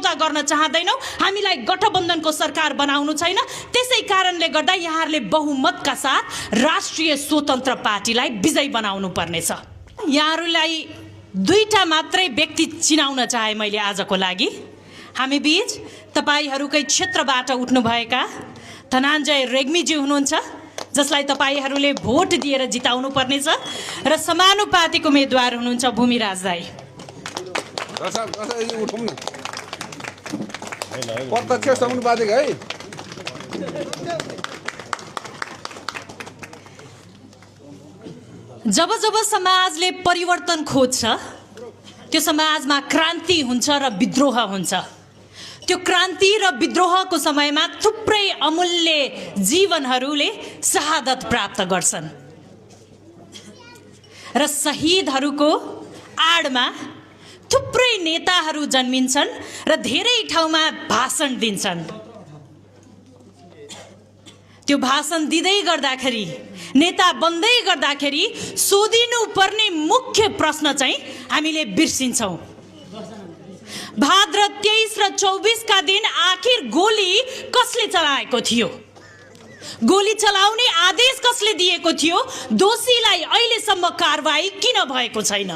सम्झौता गर्न चाहदैनौँ। हामीलाई गठबन्धनको सरकार बनाउनु छैन। त्यसै कारणले गर्दा यहाँहरूले बहुमतका साथ राष्ट्रिय स्वतन्त्र पार्टीलाई विजयी बनाउनु पर्नेछ। यहाँहरूलाई दुईटा मात्रै व्यक्ति चिनाउन चाहे मैले आजको लागि। हामी बीच तपाईहरूकै क्षेत्रबाट उठ्नुभएका धनञ्जय रेग्मीजी हुनुहुन्छ, जसलाई तपाईहरूले भोट दिएर जिताउनु पर्नेछ, र समानुपातिक उम्मेदवार हुनुहुन्छ भूमिराज दाई। प्रत्यक्ष समानुपातिक है। जब जब समाजले परिवर्तन खोज्छ त्यो समाजमा क्रान्ति हुन्छ र विद्रोह हुन्छ। त्यो क्रान्ति र विद्रोहको समयमा थुप्रै अमूल्य जीवनहरूले शहादत प्राप्त गर्छन् र शहीदहरूको आडमा थुप्रै नेताहरू जन्मिन्छन् र धेरै ठाउँमा भाषण दिन्छन्। त्यो भाषण दिँदै गर्दाखेरि, नेता बन्दै गर्दाखेरि सोधिनु पर्ने मुख्य प्रश्न चाहिँ हामीले बिर्सिन्छौँ। भाद्र 23 र 24 का दिन आखिर गोली कसले चलाएको थियो? गोली चलाउने आदेश कसले दिएको थियो? दोषीलाई अहिलेसम्म कारबाही किन भएको छैन?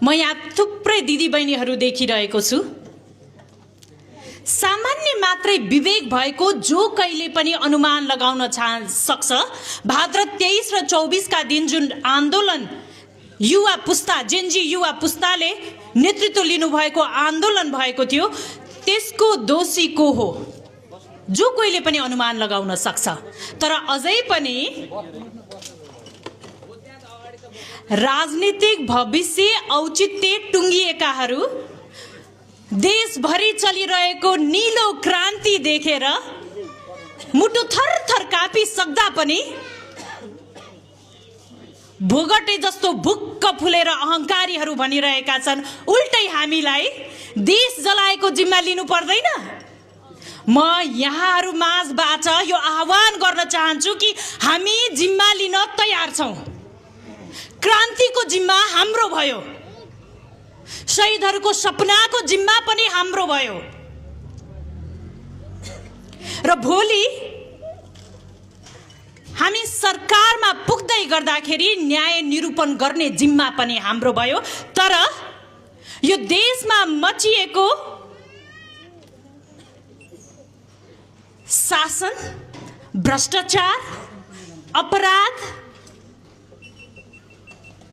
म यहाँ थुप्रै दिदीबहिनीहरू देखिरहेको छु। सामान्य मात्रै विवेक भएको जो कहिले पनि अनुमान लगाउन सक्छ भाद्र 23 र 24 का दिन जुन आन्दोलन युवा पुस्ता जेनजी युवा पुस्ताले नेतृत्व लिनुभएको आन्दोलन भएको थियो, त्यसको दोषी को हो? जो कोहीले पनि अनुमान लगाउन सक्छ। तर अझै पनि राजनीतिक भविष्य औचित्य टुङ्गिएकाहरू देशभरि चलिरहेको नीलो क्रान्ति देखेर मुटु थरथर कापिसक्दा पनि भोगटे जस्तो भुक्क फुलेर अहंकारीहरू भनिरहेका छन्, उल्टै हामीलाई देश जलाएको जिम्मा लिनु पर्दैन। म यहाँहरू माझबाट यो आह्वान गर्न चाहन्छु कि हामी जिम्मा लिन तयार छौं। क्रान्तिको जिम्मा हाम्रो भयो, शहीदहरूको सपनाको जिम्मा पनि हाम्रो भयो, र भोलि हामी सरकारमा पुग्दै गर्दाखेरि न्याय निरूपण गर्ने जिम्मा पनि हाम्रो भयो। तर यो देशमा मचिएको शासन, भ्रष्टाचार, अपराध